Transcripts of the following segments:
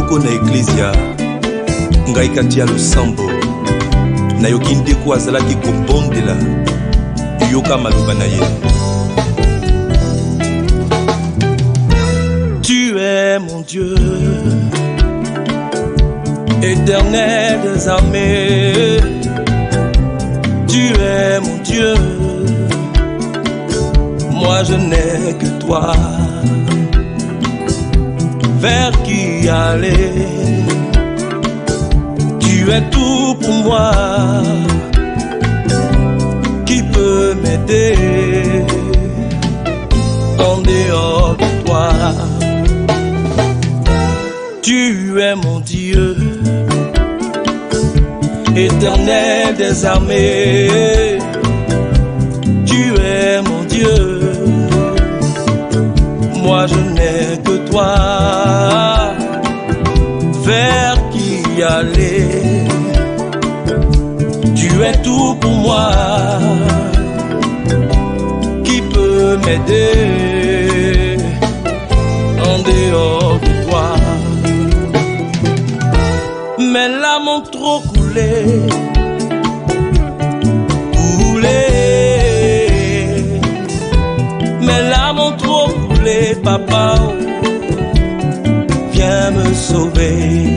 moko na eklezia ngai kati ya losambo nayoki ndeko azalaki kobondela yoka maloba na ye. Tu es mon Dieu, éternel des armées. Tu es mon Dieu, moi je n'ai que toi. Vers qui aller? Tu es tout pour moi. Qui peut m'aider en dehors de toi? Tu es mon Dieu, éternel des armées. Tu es mon Dieu, moi je n'ai que toi. Vers qui aller? Tu es tout pour moi. Qui peut m'aider en dehors de toi? Mes larmes ont trop coulé, mes larmes ont trop coulé, papa, viens me sauver.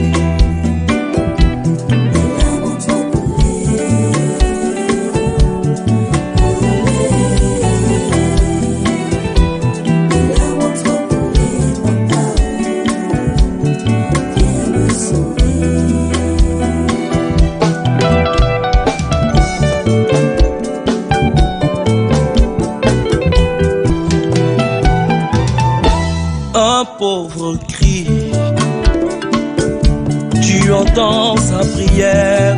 Pauvre cri, tu entends sa prière.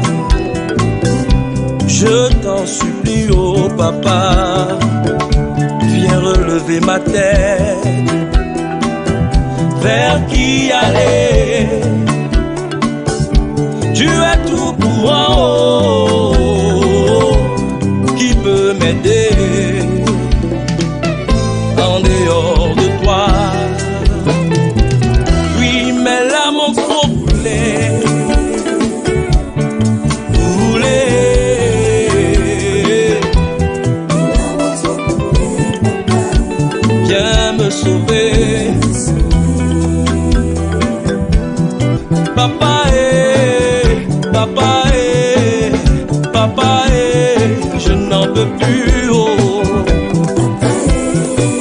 Je t'en supplie, oh papa, viens relever ma tête. Vers qui aller? Tu es tout pour moi, oh, qui peut m'aider en dehors de toi? Mes larmes ont trop coulé, viens me sauver. Papa, papa, papa, je n'en peux plus, oh.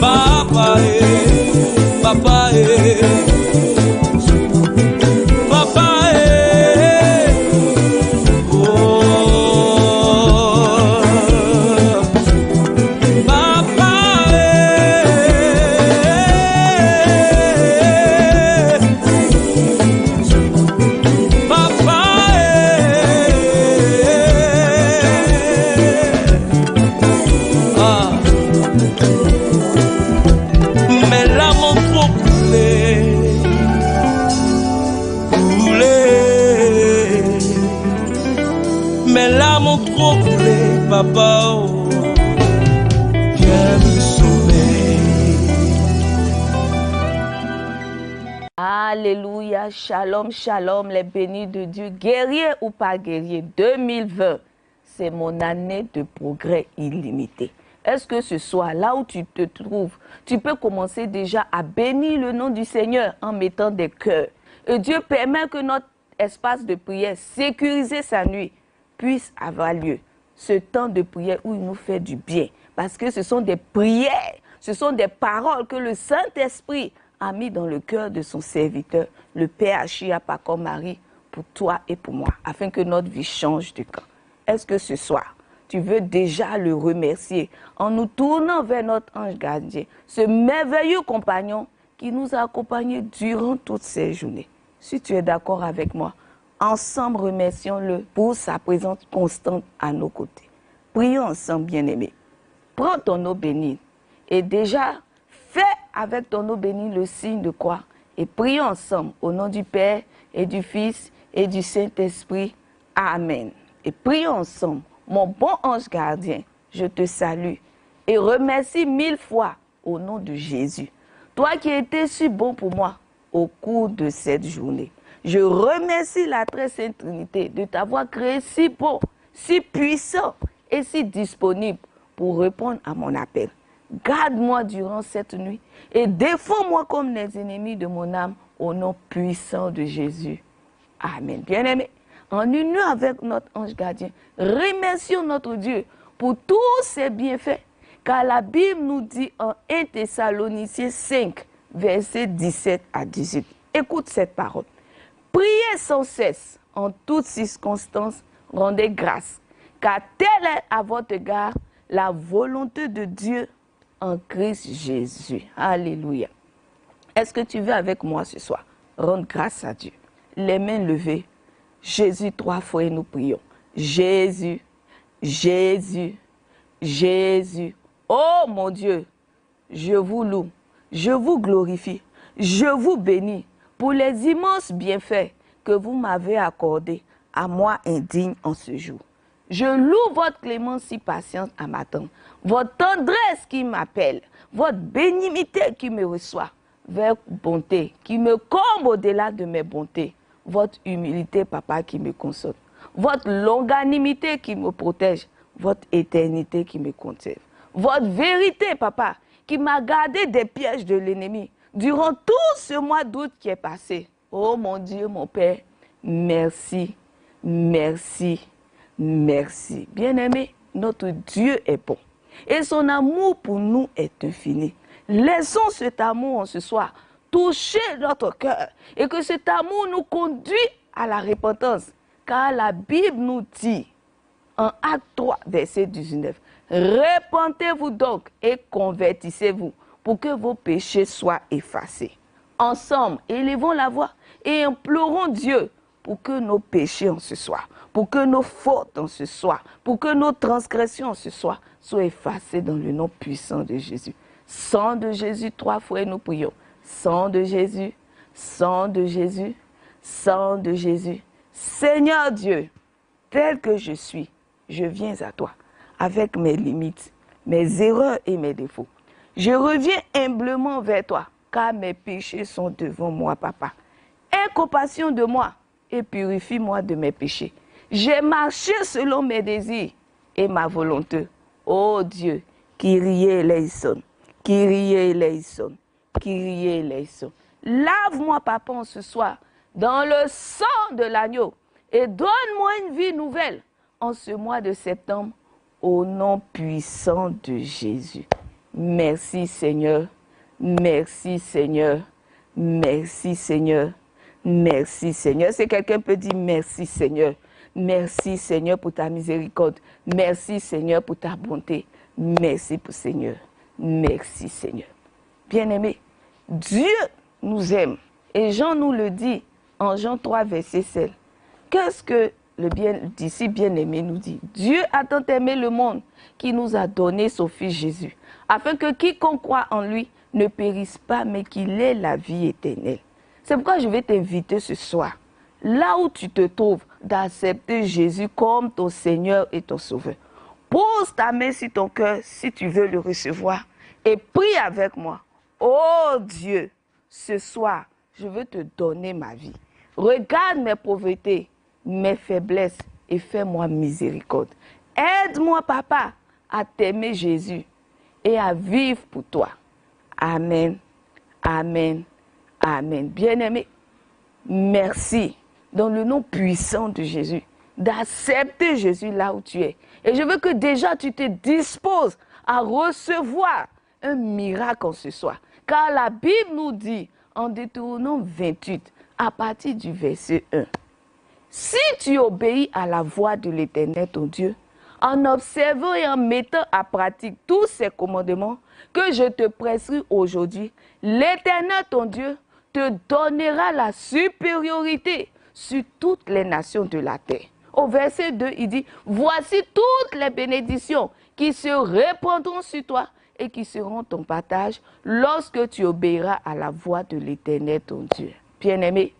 Papa, papa, papa, oh, viens me sauver. Alléluia, shalom, shalom, les bénis de Dieu, guerrier ou pas guerrier, 2020, c'est mon année de progrès illimité. Est-ce que ce soir, là où tu te trouves, tu peux commencer déjà à bénir le nom du Seigneur en mettant des cœurs? Et Dieu permet que notre espace de prière, sécurisé sa nuit, puisse avoir lieu. Ce temps de prière où il nous fait du bien. Parce que ce sont des prières, ce sont des paroles que le Saint-Esprit a mis dans le cœur de son serviteur, le Père Achia Pacom Marie, pour toi et pour moi, afin que notre vie change de camp. Est-ce que ce soir, tu veux déjà le remercier en nous tournant vers notre ange gardien, ce merveilleux compagnon qui nous a accompagnés durant toutes ces journées? Si tu es d'accord avec moi, ensemble, remercions-le pour sa présence constante à nos côtés. Prions ensemble, bien-aimés. Prends ton eau bénie et déjà, fais avec ton eau bénie le signe de croix. Et prions ensemble au nom du Père et du Fils et du Saint-Esprit. Amen. Et prions ensemble. Mon bon ange gardien, je te salue et remercie 1000 fois au nom de Jésus. Toi qui étais si bon pour moi au cours de cette journée. Je remercie la très sainte Trinité de t'avoir créé si beau, si puissant et si disponible pour répondre à mon appel. Garde-moi durant cette nuit et défends-moi comme les ennemis de mon âme au nom puissant de Jésus. Amen. Bien-aimés, en union avec notre ange gardien, remercions notre Dieu pour tous ses bienfaits, car la Bible nous dit en 1 Thessaloniciens 5, versets 17 à 18. Écoute cette parole. Priez sans cesse, en toutes circonstances, rendez grâce, car telle est à votre égard la volonté de Dieu en Christ Jésus. Alléluia. Est-ce que tu veux avec moi ce soir rendre grâce à Dieu? Les mains levées. Jésus 3 fois et nous prions. Jésus, Jésus, Jésus. Oh mon Dieu, je vous loue, je vous glorifie, je vous bénis pour les immenses bienfaits que vous m'avez accordés à moi indigne en ce jour. Je loue votre clémence si patiente à m'attendre, votre tendresse qui m'appelle, votre bénignité qui me reçoit, votre bonté qui me comble au-delà de mes bontés, votre humilité, papa, qui me console, votre longanimité qui me protège, votre éternité qui me conserve, votre vérité, papa, qui m'a gardé des pièges de l'ennemi durant tout ce mois d'août qui est passé. Oh mon Dieu, mon Père, merci, merci. Merci. Bien-aimé, notre Dieu est bon et son amour pour nous est infini. Laissons cet amour en ce soir toucher notre cœur et que cet amour nous conduit à la repentance. Car la Bible nous dit en Acte 3, verset 19, « Repentez-vous donc et convertissez-vous pour que vos péchés soient effacés. » Ensemble, élevons la voix et implorons Dieu pour que nos péchés en ce soir, pour que nos fautes en ce soir, pour que nos transgressions en ce soir soient effacées dans le nom puissant de Jésus. Sang de Jésus, 3 fois nous prions. Sang de Jésus, sang de Jésus, sang de Jésus. Seigneur Dieu, tel que je suis, je viens à toi avec mes limites, mes erreurs et mes défauts. Je reviens humblement vers toi, car mes péchés sont devant moi, papa. Aie compassion de moi et purifie-moi de mes péchés. J'ai marché selon mes désirs et ma volonté. Ô Dieu, Kyrie eleison, Kyrie eleison, Kyrie eleison. Lave-moi, papa, en ce soir, dans le sang de l'agneau et donne-moi une vie nouvelle en ce mois de septembre, au nom puissant de Jésus. Merci Seigneur, merci Seigneur, merci Seigneur. Merci Seigneur. Si quelqu'un peut dire merci Seigneur. Merci Seigneur pour ta miséricorde. Merci Seigneur pour ta bonté. Merci pour Seigneur. Merci Seigneur. Bien-aimés, Dieu nous aime. Et Jean nous le dit en Jean 3, verset 7. Qu'est-ce que le disciple bien-aimé nous dit? Dieu a tant aimé le monde qui nous a donné son Fils Jésus, afin que quiconque croit en lui ne périsse pas, mais qu'il ait la vie éternelle. C'est pourquoi je vais t'inviter ce soir, là où tu te trouves, d'accepter Jésus comme ton Seigneur et ton Sauveur. Pose ta main sur ton cœur si tu veux le recevoir et prie avec moi. Oh Dieu, ce soir, je veux te donner ma vie. Regarde mes pauvretés, mes faiblesses et fais-moi miséricorde. Aide-moi, papa, à t'aimer Jésus et à vivre pour toi. Amen, amen. Amen. Bien-aimé, merci dans le nom puissant de Jésus d'accepter Jésus là où tu es. Et je veux que déjà tu te disposes à recevoir un miracle en ce soir. Car la Bible nous dit en Deutéronome 28, à partir du verset 1, « Si tu obéis à la voix de l'Éternel ton Dieu, en observant et en mettant à pratique tous ces commandements que je te prescris aujourd'hui, l'Éternel ton Dieu te donnera la supériorité sur toutes les nations de la terre. » Au verset 2, il dit, « Voici toutes les bénédictions qui se répandront sur toi et qui seront ton partage lorsque tu obéiras à la voix de l'Éternel ton Dieu. » Bien-aimé,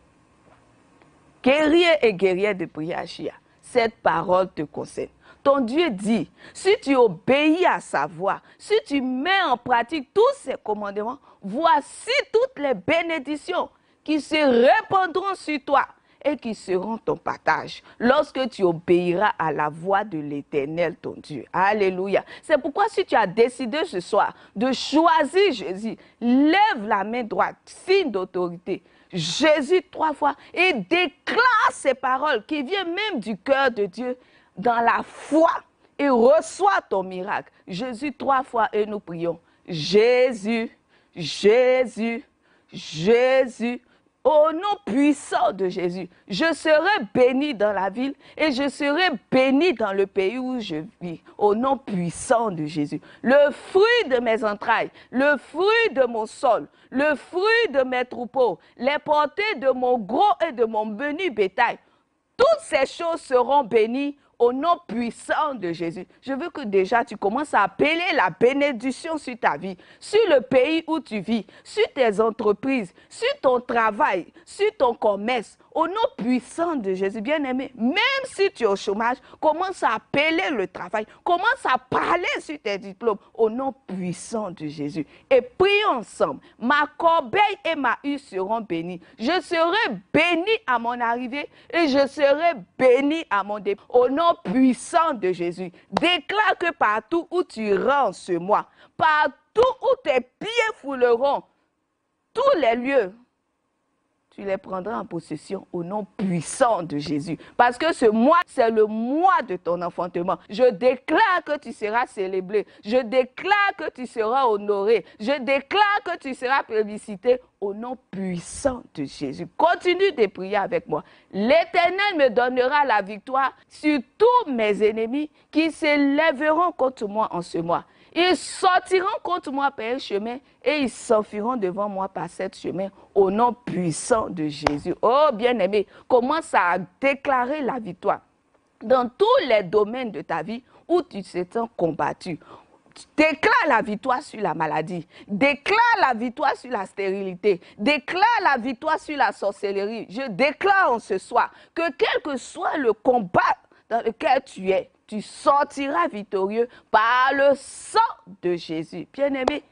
guerrier et guerrière de Priachia, cette parole te concerne. Ton Dieu dit, si tu obéis à sa voix, si tu mets en pratique tous ses commandements, voici toutes les bénédictions qui se répandront sur toi et qui seront ton partage lorsque tu obéiras à la voix de l'Éternel, ton Dieu. Alléluia. C'est pourquoi si tu as décidé ce soir de choisir Jésus, lève la main droite, signe d'autorité. Jésus 3 fois et déclare ces paroles qui viennent même du cœur de Dieu dans la foi et reçois ton miracle. Jésus 3 fois et nous prions. Jésus, Jésus, Jésus. Au nom puissant de Jésus, je serai béni dans la ville et je serai béni dans le pays où je vis. Au nom puissant de Jésus. Le fruit de mes entrailles, le fruit de mon sol, le fruit de mes troupeaux, les portées de mon gros et de mon menu bétail, toutes ces choses seront bénies au nom puissant de Jésus. Je veux que déjà tu commences à appeler la bénédiction sur ta vie, sur le pays où tu vis, sur tes entreprises, sur ton travail, sur ton commerce. Au nom puissant de Jésus, bien-aimé, même si tu es au chômage, commence à appeler le travail, commence à parler sur tes diplômes au nom puissant de Jésus. Et prions ensemble. Ma corbeille et ma huile seront bénies. Je serai béni à mon arrivée et je serai béni à mon départ. Au nom puissant de Jésus, déclare que partout où tu iras en ce mois, partout où tes pieds fouleront, tous les lieux, tu les prendras en possession au nom puissant de Jésus. Parce que ce mois, c'est le mois de ton enfantement. Je déclare que tu seras célébré. Je déclare que tu seras honoré. Je déclare que tu seras plébiscité au nom puissant de Jésus. Continue de prier avec moi. L'Éternel me donnera la victoire sur tous mes ennemis qui s'élèveront contre moi en ce mois. Ils sortiront contre moi par un chemin et ils s'enfuiront devant moi par cet chemin au nom puissant de Jésus. Oh bien-aimé, commence à déclarer la victoire dans tous les domaines de ta vie où tu t'es combattu. Déclare la victoire sur la maladie, déclare la victoire sur la stérilité, déclare la victoire sur la sorcellerie. Je déclare en ce soir que quel que soit le combat dans lequel tu es, tu sortiras victorieux par le sang de Jésus. Bien-aimé,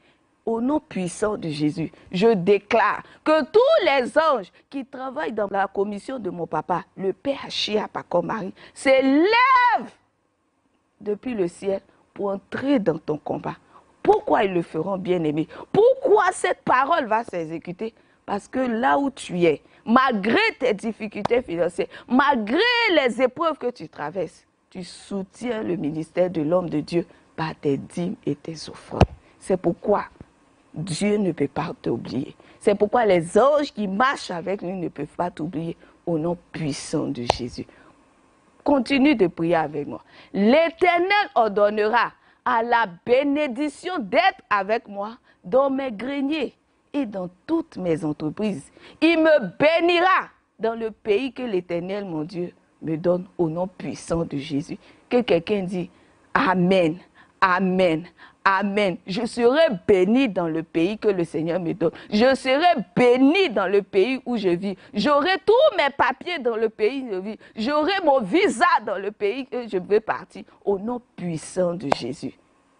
au nom puissant de Jésus, je déclare que tous les anges qui travaillent dans la commission de mon papa, le Père Achia Pakomari, s'élèvent depuis le ciel pour entrer dans ton combat. Pourquoi ils le feront, bien-aimé? Pourquoi cette parole va s'exécuter? Parce que là où tu es, malgré tes difficultés financières, malgré les épreuves que tu traverses, tu soutiens le ministère de l'homme de Dieu par tes dîmes et tes offrandes. C'est pourquoi Dieu ne peut pas t'oublier. C'est pourquoi les anges qui marchent avec lui ne peuvent pas t'oublier au nom puissant de Jésus. Continue de prier avec moi. L'Éternel ordonnera à la bénédiction d'être avec moi dans mes greniers et dans toutes mes entreprises. Il me bénira dans le pays que l'Éternel, mon Dieu, me donne au nom puissant de Jésus. Que quelqu'un dit Amen, Amen, Amen. Je serai béni dans le pays que le Seigneur me donne. Je serai béni dans le pays où je vis. J'aurai tous mes papiers dans le pays où je vis. J'aurai mon visa dans le pays que je veux partir au nom puissant de Jésus.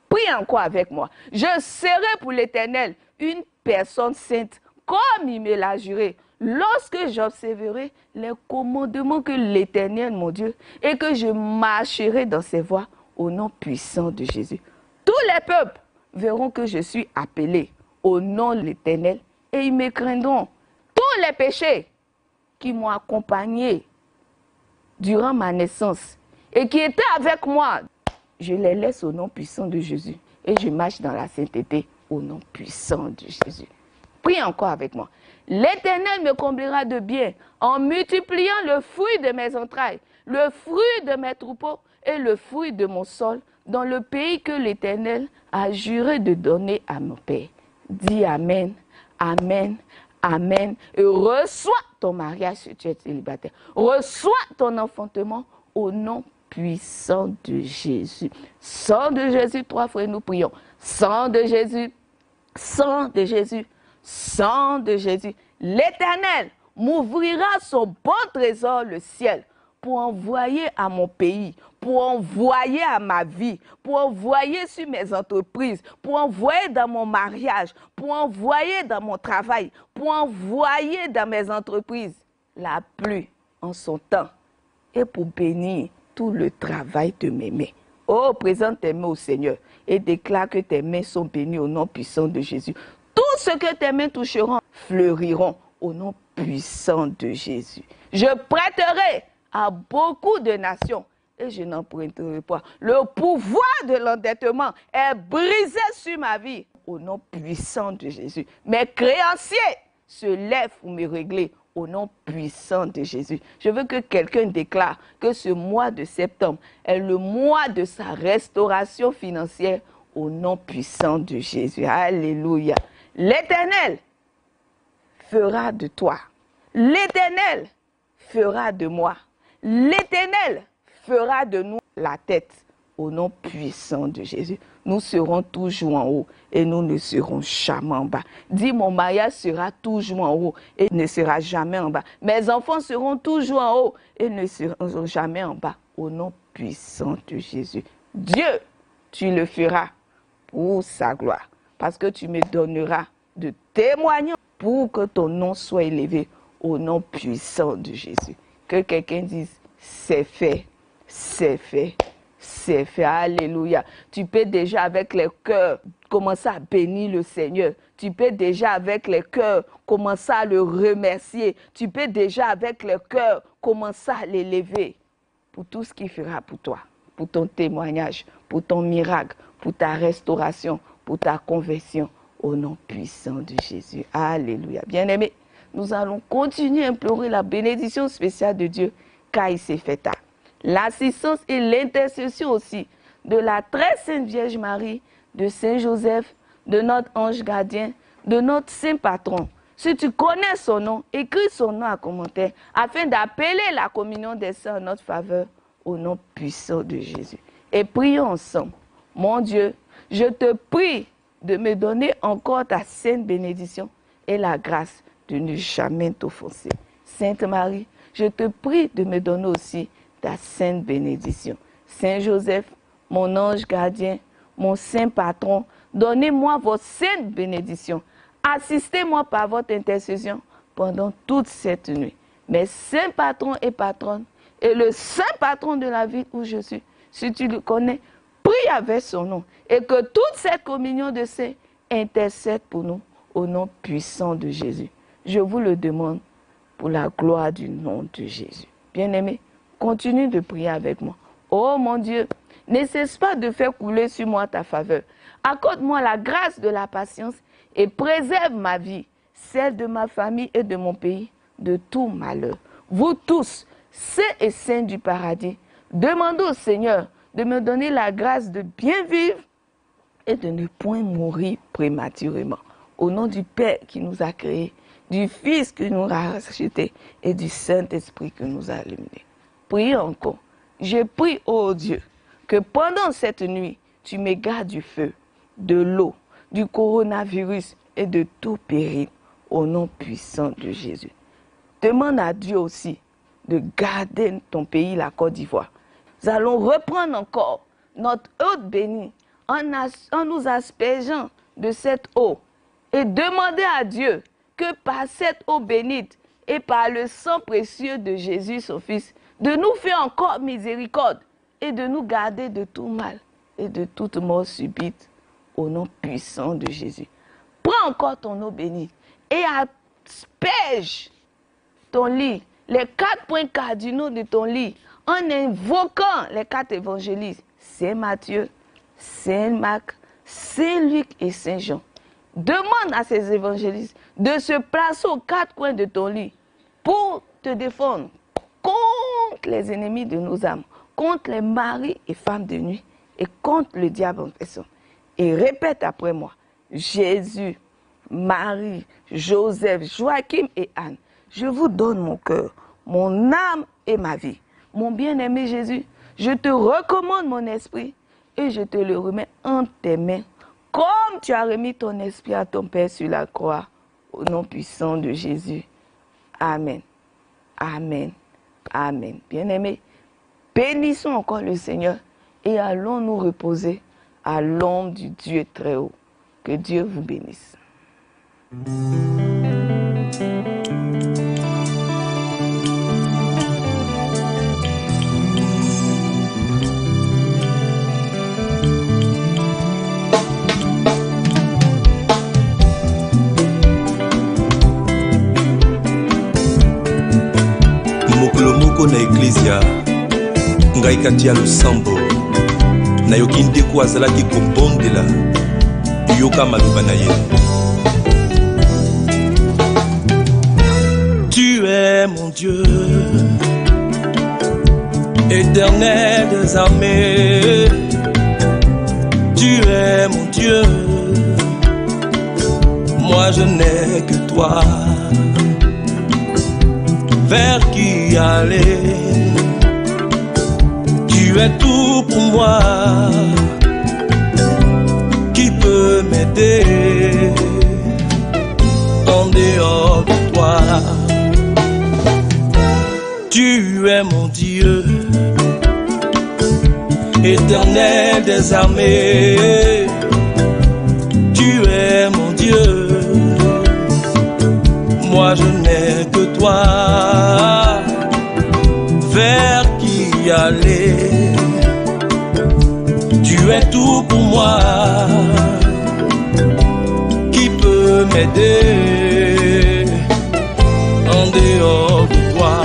Prie encore avec moi. Je serai pour l'Éternel une personne sainte comme il me l'a juré. Lorsque j'observerai les commandements que l'Éternel, mon Dieu, et que je marcherai dans ses voies au nom puissant de Jésus. Tous les peuples verront que je suis appelé au nom de l'Éternel et ils me craindront. Tous les péchés qui m'ont accompagné durant ma naissance et qui étaient avec moi, je les laisse au nom puissant de Jésus et je marche dans la sainteté au nom puissant de Jésus. Prie encore avec moi. L'Éternel me comblera de bien en multipliant le fruit de mes entrailles, le fruit de mes troupeaux et le fruit de mon sol dans le pays que l'Éternel a juré de donner à mon père. Dis Amen, Amen, Amen. Et reçois ton mariage si tu es célibataire. Reçois ton enfantement au nom puissant de Jésus. Sang de Jésus, 3 fois nous prions. Sang de Jésus, sang de Jésus. Sang de Jésus, l'Éternel m'ouvrira son bon trésor, le ciel, pour envoyer à mon pays, pour envoyer à ma vie, pour envoyer sur mes entreprises, pour envoyer dans mon mariage, pour envoyer dans mon travail, pour envoyer dans mes entreprises la pluie en son temps et pour bénir tout le travail de mes mains. Oh, présente tes mains au Seigneur et déclare que tes mains sont bénies au nom puissant de Jésus. Tout ce que tes mains toucheront fleuriront au nom puissant de Jésus. Je prêterai à beaucoup de nations et je n'en prêterai pas. Le pouvoir de l'endettement est brisé sur ma vie au nom puissant de Jésus. Mes créanciers se lèvent pour me régler au nom puissant de Jésus. Je veux que quelqu'un déclare que ce mois de septembre est le mois de sa restauration financière au nom puissant de Jésus. Alléluia. L'Éternel fera de toi. L'Éternel fera de moi. L'Éternel fera de nous la tête au nom puissant de Jésus. Nous serons toujours en haut et nous ne serons jamais en bas. Dis, mon mariage sera toujours en haut et ne sera jamais en bas. Mes enfants seront toujours en haut et ne seront jamais en bas. Au nom puissant de Jésus. Dieu, tu le feras pour sa gloire. Parce que tu me donneras de témoigner pour que ton nom soit élevé au nom puissant de Jésus. Que quelqu'un dise, c'est fait, c'est fait. C'est fait, alléluia. Tu peux déjà avec les cœurs commencer à bénir le Seigneur. Tu peux déjà avec les cœurs commencer à le remercier. Tu peux déjà avec les cœurs commencer à l'élever pour tout ce qu'il fera pour toi, pour ton témoignage, pour ton miracle, pour ta restauration, pour ta conversion au nom puissant de Jésus. Alléluia. Bien-aimés, nous allons continuer à implorer la bénédiction spéciale de Dieu car il s'est fait tard. L'assistance et l'intercession aussi de la très sainte Vierge Marie, de Saint Joseph, de notre ange gardien, de notre saint patron. Si tu connais son nom, écris son nom en commentaire afin d'appeler la communion des saints en notre faveur au nom puissant de Jésus. Et prions ensemble. Mon Dieu, je te prie de me donner encore ta sainte bénédiction et la grâce de ne jamais t'offenser. Sainte Marie, je te prie de me donner aussi ta sainte bénédiction. Saint Joseph, mon ange gardien, mon saint patron, donnez-moi votre sainte bénédiction. Assistez-moi par votre intercession pendant toute cette nuit. Mes saints patrons et patronnes, et le saint patron de la ville où je suis, si tu le connais, prie avec son nom. Et que toute cette communion de saints intercède pour nous au nom puissant de Jésus. Je vous le demande pour la gloire du nom de Jésus. Bien-aimés, continue de prier avec moi. Oh mon Dieu, ne cesse pas de faire couler sur moi ta faveur. Accorde-moi la grâce de la patience et préserve ma vie, celle de ma famille et de mon pays, de tout malheur. Vous tous, saints et saints du paradis, demandez au Seigneur de me donner la grâce de bien vivre et de ne point mourir prématurément. Au nom du Père qui nous a créés, du Fils qui nous a rachetés et du Saint-Esprit qui nous a illuminés. Prions encore. Je prie, ô Dieu, que pendant cette nuit, tu me gardes du feu, de l'eau, du coronavirus et de tout péril, au nom puissant de Jésus. Demande à Dieu aussi de garder ton pays, la Côte d'Ivoire. Nous allons reprendre encore notre eau bénie en nous aspergeant de cette eau et demander à Dieu que par cette eau bénite et par le sang précieux de Jésus, son Fils, de nous faire encore miséricorde et de nous garder de tout mal et de toute mort subite au nom puissant de Jésus. Prends encore ton eau bénie et asperge ton lit, les 4 points cardinaux de ton lit, en invoquant les 4 évangélistes, Saint Matthieu, Saint Marc, Saint Luc et Saint Jean. Demande à ces évangélistes de se placer aux 4 coins de ton lit pour te défendre contre les ennemis de nos âmes, contre les maris et femmes de nuit et contre le diable en personne. Et répète après moi, Jésus, Marie, Joseph, Joachim et Anne, je vous donne mon cœur, mon âme et ma vie. Mon bien-aimé Jésus, je te recommande mon esprit et je te le remets en tes mains, comme tu as remis ton esprit à ton Père sur la croix, au nom puissant de Jésus. Amen. Amen. Amen. Bien-aimés, bénissons encore le Seigneur et allons nous reposer à l'ombre du Dieu très haut. Que Dieu vous bénisse. mokolo moko na eklizia ngai kati ya losambo nayoki ndeko azalaki kobondela yoka maloba na ye. Tu es mon Dieu, éternel des armées. Tu es mon Dieu, moi je n'ai que toi. Vers qui aller? Tu es tout pour moi. Qui peut m'aider en dehors de toi? Tu es mon Dieu, éternel des armées. Tu es mon Dieu, moi je n'ai que toi. Vers qui aller? Tu es tout pour moi. Qui peut m'aider en dehors de toi?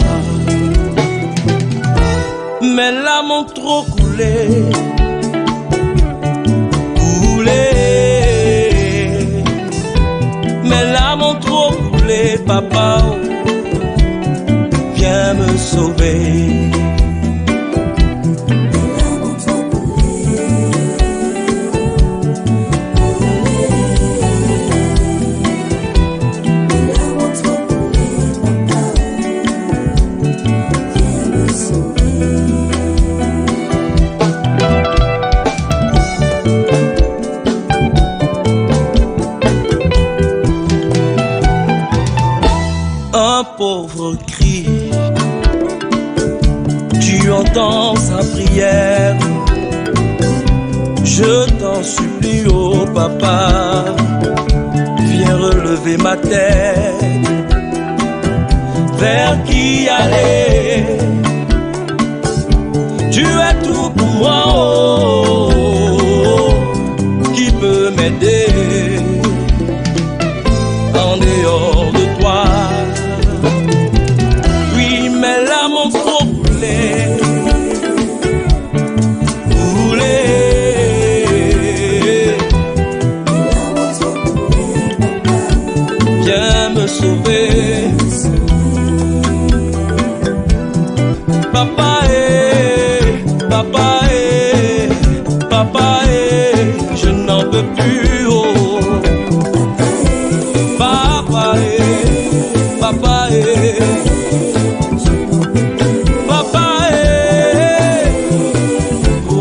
Mes larmes ont trop coulé, mes larmes ont trop coulé, papa, viens me sauver. Un pauvre cri, tu entends sa prière. Je t'en supplie, oh papa, viens relever ma tête. Vers qui aller? Tu es tout pour moi, oh, qui peut m'aider en dehors de toi? Oui, mes larmes ont trop coulé, viens me sauver. Papa, papa, papa, je n'en peux plus, oh. Papa, papa, papa, oh.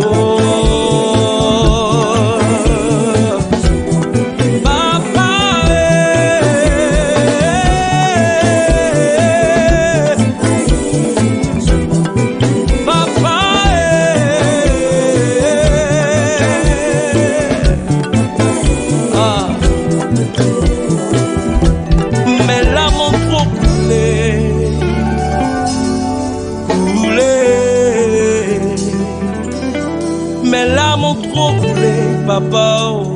Mes larmes ont trop coulé, papa, oh.